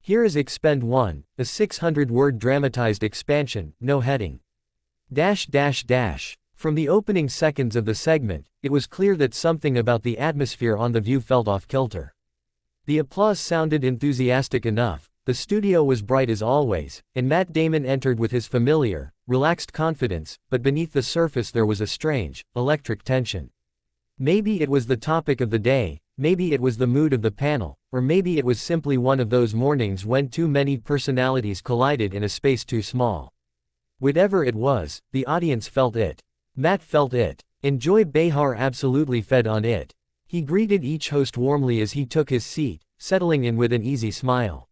Here is Expend 1, a 600-word dramatized expansion, no heading. From the opening seconds of the segment, it was clear that something about the atmosphere on The View felt off-kilter. The applause sounded enthusiastic enough, the studio was bright as always, and Matt Damon entered with his familiar, relaxed confidence, but beneath the surface there was a strange, electric tension. Maybe it was the topic of the day, maybe it was the mood of the panel, or maybe it was simply one of those mornings when too many personalities collided in a space too small. Whatever it was, the audience felt it. Matt felt it, and Joy Behar absolutely fed on it. He greeted each host warmly as he took his seat, settling in with an easy smile.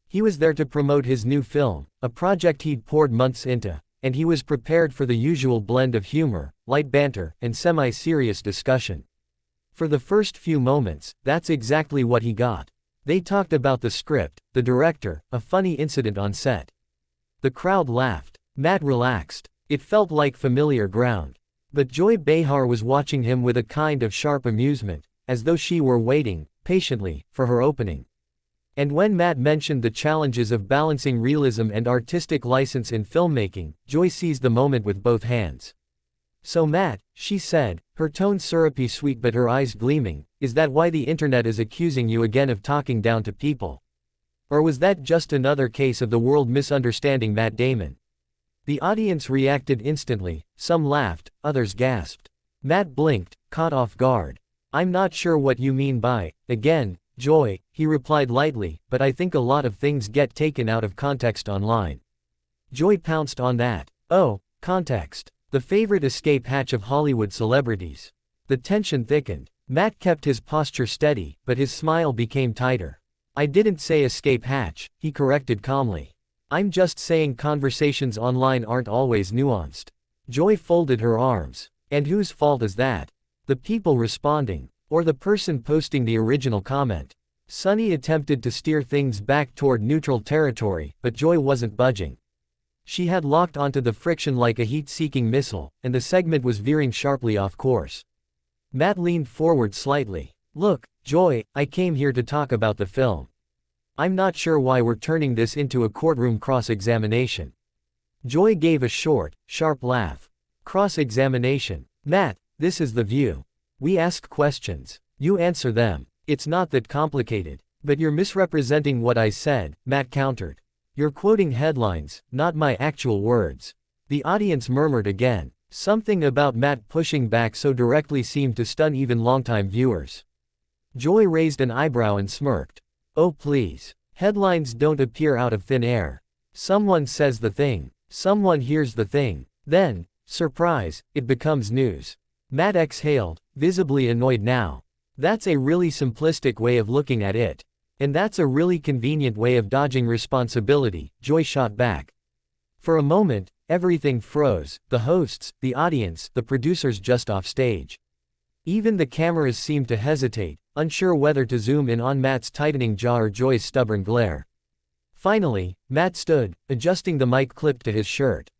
He was there to promote his new film, a project he'd poured months into, and he was prepared for the usual blend of humor, light banter, and semi-serious discussion. For the first few moments, that's exactly what he got. They talked about the script, the director, a funny incident on set. The crowd laughed. Matt relaxed. It felt like familiar ground. But Joy Behar was watching him with a kind of sharp amusement, as though she were waiting, patiently, for her opening. And when Matt mentioned the challenges of balancing realism and artistic license in filmmaking, Joy seized the moment with both hands. "So Matt," she said, her tone syrupy sweet but her eyes gleaming, "is that why the internet is accusing you again of talking down to people? Or was that just another case of the world misunderstanding Matt Damon?" The audience reacted instantly, some laughed, others gasped. Matt blinked, caught off guard. "I'm not sure what you mean by, again, Joy," he replied lightly, "but I think a lot of things get taken out of context online." Joy pounced on that. "Oh, context. The favorite escape hatch of Hollywood celebrities." The tension thickened. Matt kept his posture steady, but his smile became tighter. "I didn't say escape hatch," he corrected calmly. "I'm just saying conversations online aren't always nuanced." Joy folded her arms. "And whose fault is that? The people responding? Or the person posting the original comment?" Sunny attempted to steer things back toward neutral territory, but Joy wasn't budging. She had locked onto the friction like a heat-seeking missile, and the segment was veering sharply off course. Matt leaned forward slightly. "Look, Joy, I came here to talk about the film. I'm not sure why we're turning this into a courtroom cross-examination." Joy gave a short, sharp laugh. "Cross-examination? Matt, this is The View. We ask questions. You answer them. It's not that complicated." "But you're misrepresenting what I said," Matt countered. "You're quoting headlines, not my actual words." The audience murmured again. Something about Matt pushing back so directly seemed to stun even longtime viewers. Joy raised an eyebrow and smirked. "Oh please. Headlines don't appear out of thin air. Someone says the thing. Someone hears the thing. Then, surprise, it becomes news." Matt exhaled, visibly annoyed now. "That's a really simplistic way of looking at it. And that's a really convenient way of dodging responsibility," Joy shot back. For a moment, everything froze, the hosts, the audience, the producers just off stage. Even the cameras seemed to hesitate, unsure whether to zoom in on Matt's tightening jaw or Joy's stubborn glare. Finally, Matt stood, adjusting the mic clip to his shirt.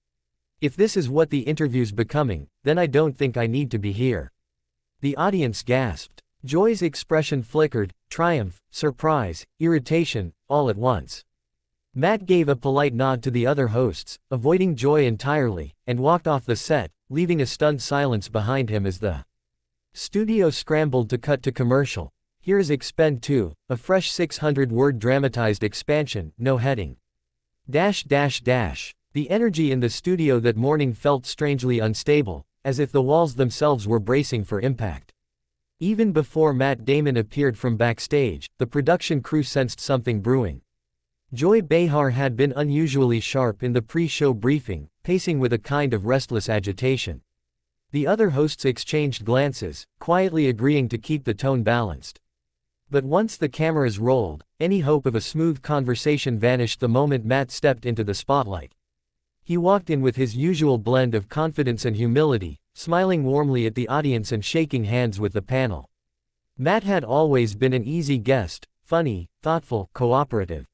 "If this is what the interview's becoming, then I don't think I need to be here." The audience gasped. Joy's expression flickered, triumph, surprise, irritation, all at once. Matt gave a polite nod to the other hosts, avoiding Joy entirely, and walked off the set, leaving a stunned silence behind him as the studio scrambled to cut to commercial. Here's Expend 2, a fresh 600-word dramatized expansion, no heading. The energy in the studio that morning felt strangely unstable, as if the walls themselves were bracing for impact. Even before Matt Damon appeared from backstage, the production crew sensed something brewing. Joy Behar had been unusually sharp in the pre-show briefing, pacing with a kind of restless agitation. The other hosts exchanged glances, quietly agreeing to keep the tone balanced. But once the cameras rolled, any hope of a smooth conversation vanished the moment Matt stepped into the spotlight. He walked in with his usual blend of confidence and humility, smiling warmly at the audience and shaking hands with the panel. Matt had always been an easy guest, funny, thoughtful, cooperative.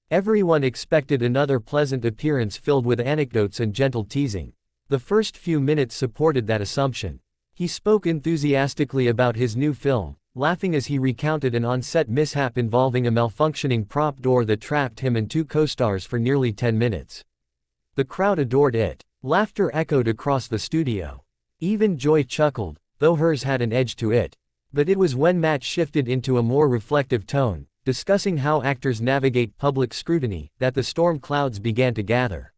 Everyone expected another pleasant appearance filled with anecdotes and gentle teasing. The first few minutes supported that assumption. He spoke enthusiastically about his new film, laughing as he recounted an on-set mishap involving a malfunctioning prop door that trapped him and two co-stars for nearly 10 minutes. The crowd adored it. Laughter echoed across the studio. Even Joy chuckled, though hers had an edge to it. But it was when Matt shifted into a more reflective tone, discussing how actors navigate public scrutiny, that the storm clouds began to gather.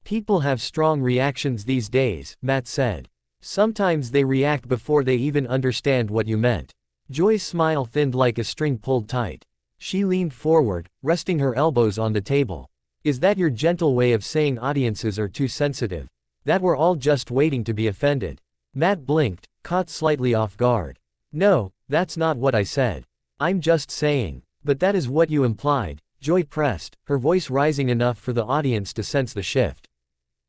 People have strong reactions these days, Matt said. Sometimes they react before they even understand what you meant. Joy's smile thinned like a string pulled tight. She leaned forward, resting her elbows on the table. Is that your gentle way of saying audiences are too sensitive? That we're all just waiting to be offended? Matt blinked, caught slightly off guard. No, that's not what I said. I'm just saying. But that is what you implied, Joy pressed, her voice rising enough for the audience to sense the shift.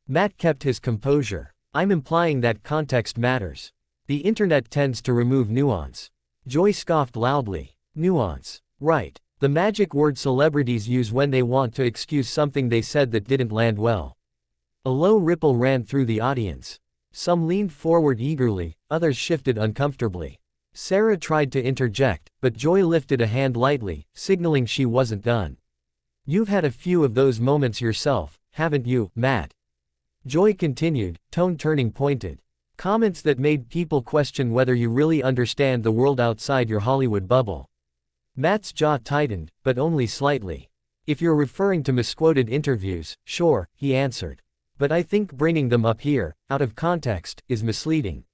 Matt kept his composure. I'm implying that context matters. The internet tends to remove nuance. Joy scoffed loudly. Nuance. Right. The magic word celebrities use when they want to excuse something they said that didn't land well. A low ripple ran through the audience. Some leaned forward eagerly, others shifted uncomfortably. Sarah tried to interject, but Joy lifted a hand lightly, signaling she wasn't done. You've had a few of those moments yourself, haven't you, Matt? Joy continued, tone turning pointed. Comments that made people question whether you really understand the world outside your Hollywood bubble. Matt's jaw tightened, but only slightly. If you're referring to misquoted interviews, sure, he answered. But I think bringing them up here, out of context, is misleading.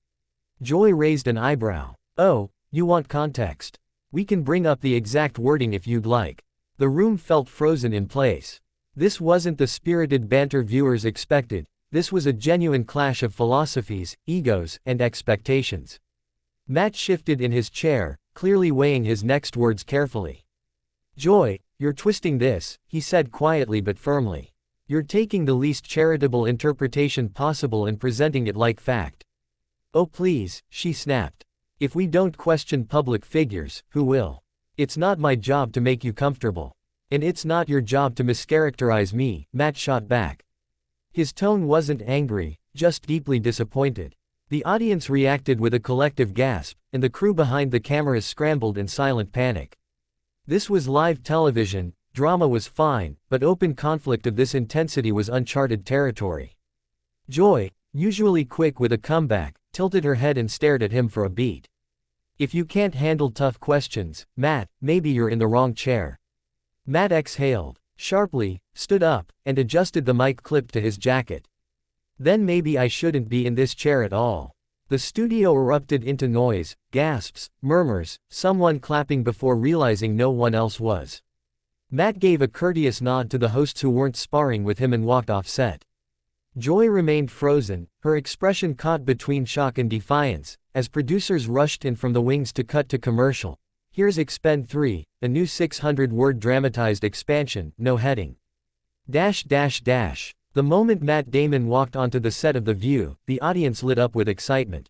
Joy raised an eyebrow. Oh, you want context? We can bring up the exact wording if you'd like. The room felt frozen in place. This wasn't the spirited banter viewers expected. This was a genuine clash of philosophies, egos, and expectations. Matt shifted in his chair, clearly weighing his next words carefully. Joy, you're twisting this, he said quietly but firmly. You're taking the least charitable interpretation possible and presenting it like fact. Oh please, she snapped. If we don't question public figures, who will? It's not my job to make you comfortable. And it's not your job to mischaracterize me, Matt shot back. His tone wasn't angry, just deeply disappointed. The audience reacted with a collective gasp, and the crew behind the cameras scrambled in silent panic. This was live television, drama was fine, but open conflict of this intensity was uncharted territory. Joy, usually quick with a comeback, tilted her head and stared at him for a beat. If you can't handle tough questions, Matt, maybe you're in the wrong chair. Matt exhaled, sharply, stood up, and adjusted the mic clip to his jacket. Then maybe I shouldn't be in this chair at all. The studio erupted into noise, gasps, murmurs, someone clapping before realizing no one else was. Matt gave a courteous nod to the hosts who weren't sparring with him and walked off set. Joy remained frozen, her expression caught between shock and defiance, as producers rushed in from the wings to cut to commercial. Here's Expend 3, a new 600-word dramatized expansion, no heading. The moment Matt Damon walked onto the set of The View, the audience lit up with excitement.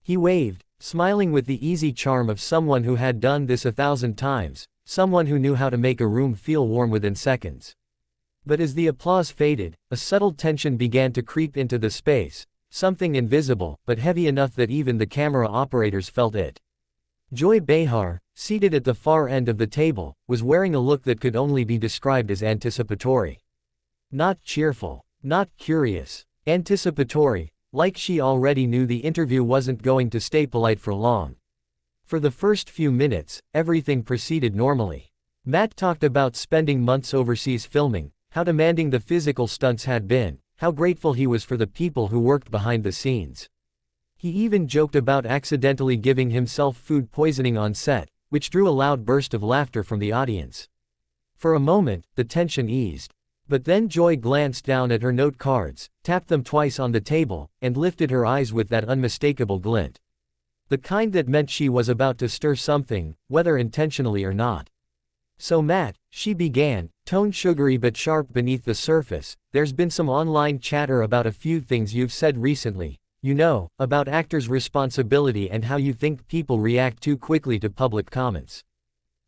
He waved, smiling with the easy charm of someone who had done this 1,000 times, someone who knew how to make a room feel warm within seconds. But as the applause faded, a subtle tension began to creep into the space, something invisible, but heavy enough that even the camera operators felt it. Joy Behar, seated at the far end of the table, was wearing a look that could only be described as anticipatory. Not cheerful, not curious, anticipatory, like she already knew the interview wasn't going to stay polite for long. For the first few minutes, everything proceeded normally. Matt talked about spending months overseas filming, how demanding the physical stunts had been, how grateful he was for the people who worked behind the scenes. He even joked about accidentally giving himself food poisoning on set, which drew a loud burst of laughter from the audience. For a moment, the tension eased. But then Joy glanced down at her note cards, tapped them twice on the table, and lifted her eyes with that unmistakable glint. The kind that meant she was about to stir something, whether intentionally or not. So Matt, she began, tone sugary but sharp beneath the surface, there's been some online chatter about a few things you've said recently, you know, about actors' responsibility and how you think people react too quickly to public comments.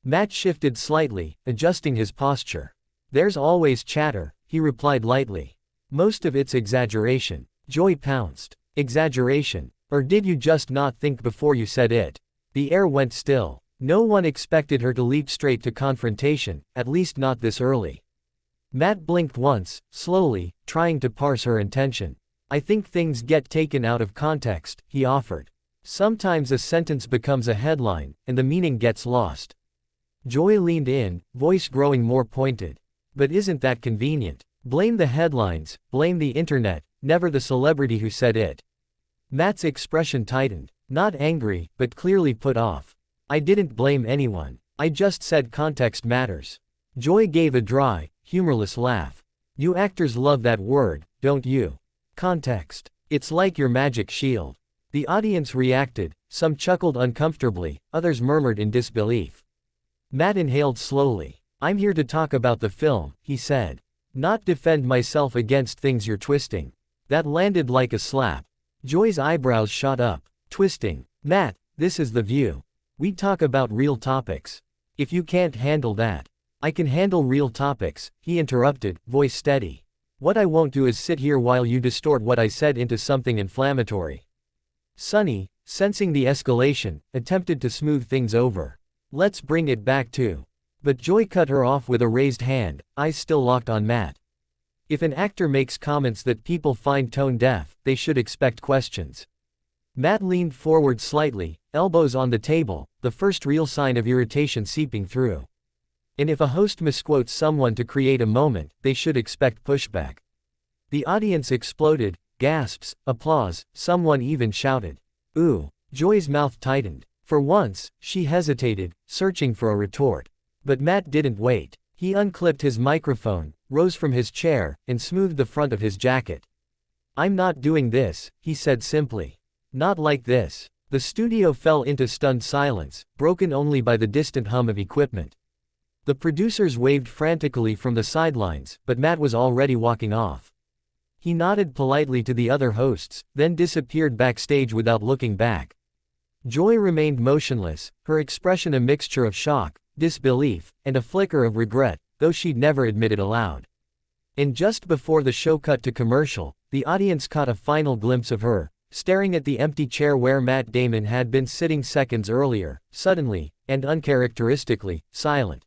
Matt shifted slightly, adjusting his posture. There's always chatter, he replied lightly. Most of it's exaggeration. Joy pounced. Exaggeration. Or did you just not think before you said it? The air went still. No one expected her to leap straight to confrontation, at least not this early. Matt blinked once, slowly, trying to parse her intention. I think things get taken out of context, he offered. Sometimes a sentence becomes a headline, and the meaning gets lost. Joy leaned in, voice growing more pointed. But isn't that convenient? Blame the headlines, blame the internet, never the celebrity who said it. Matt's expression tightened. Not angry, but clearly put off. I didn't blame anyone. I just said context matters. Joy gave a dry, humorless laugh. You actors love that word, don't you? Context. It's like your magic shield. The audience reacted, some chuckled uncomfortably, others murmured in disbelief. Matt inhaled slowly. I'm here to talk about the film, he said. Not defend myself against things you're twisting. That landed like a slap. Joy's eyebrows shot up. Twisting. Matt, this is The View. We talk about real topics. If you can't handle that. I can handle real topics, he interrupted, voice steady. What I won't do is sit here while you distort what I said into something inflammatory. Sunny, sensing the escalation, attempted to smooth things over. Let's bring it back to. But Joy cut her off with a raised hand, eyes still locked on Matt. If an actor makes comments that people find tone deaf, they should expect questions. Matt leaned forward slightly, elbows on the table, the first real sign of irritation seeping through. And if a host misquotes someone to create a moment, they should expect pushback. The audience exploded, gasps, applause, someone even shouted. Ooh. Joy's mouth tightened. For once, she hesitated, searching for a retort. But Matt didn't wait. He unclipped his microphone, rose from his chair, and smoothed the front of his jacket. I'm not doing this, he said simply. Not like this. The studio fell into stunned silence, broken only by the distant hum of equipment. The producers waved frantically from the sidelines, but Matt was already walking off. He nodded politely to the other hosts, then disappeared backstage without looking back. Joy remained motionless, her expression a mixture of shock, disbelief, and a flicker of regret, though she'd never admit it aloud. And just before the show cut to commercial, the audience caught a final glimpse of her, staring at the empty chair where Matt Damon had been sitting seconds earlier, suddenly, and uncharacteristically, silent.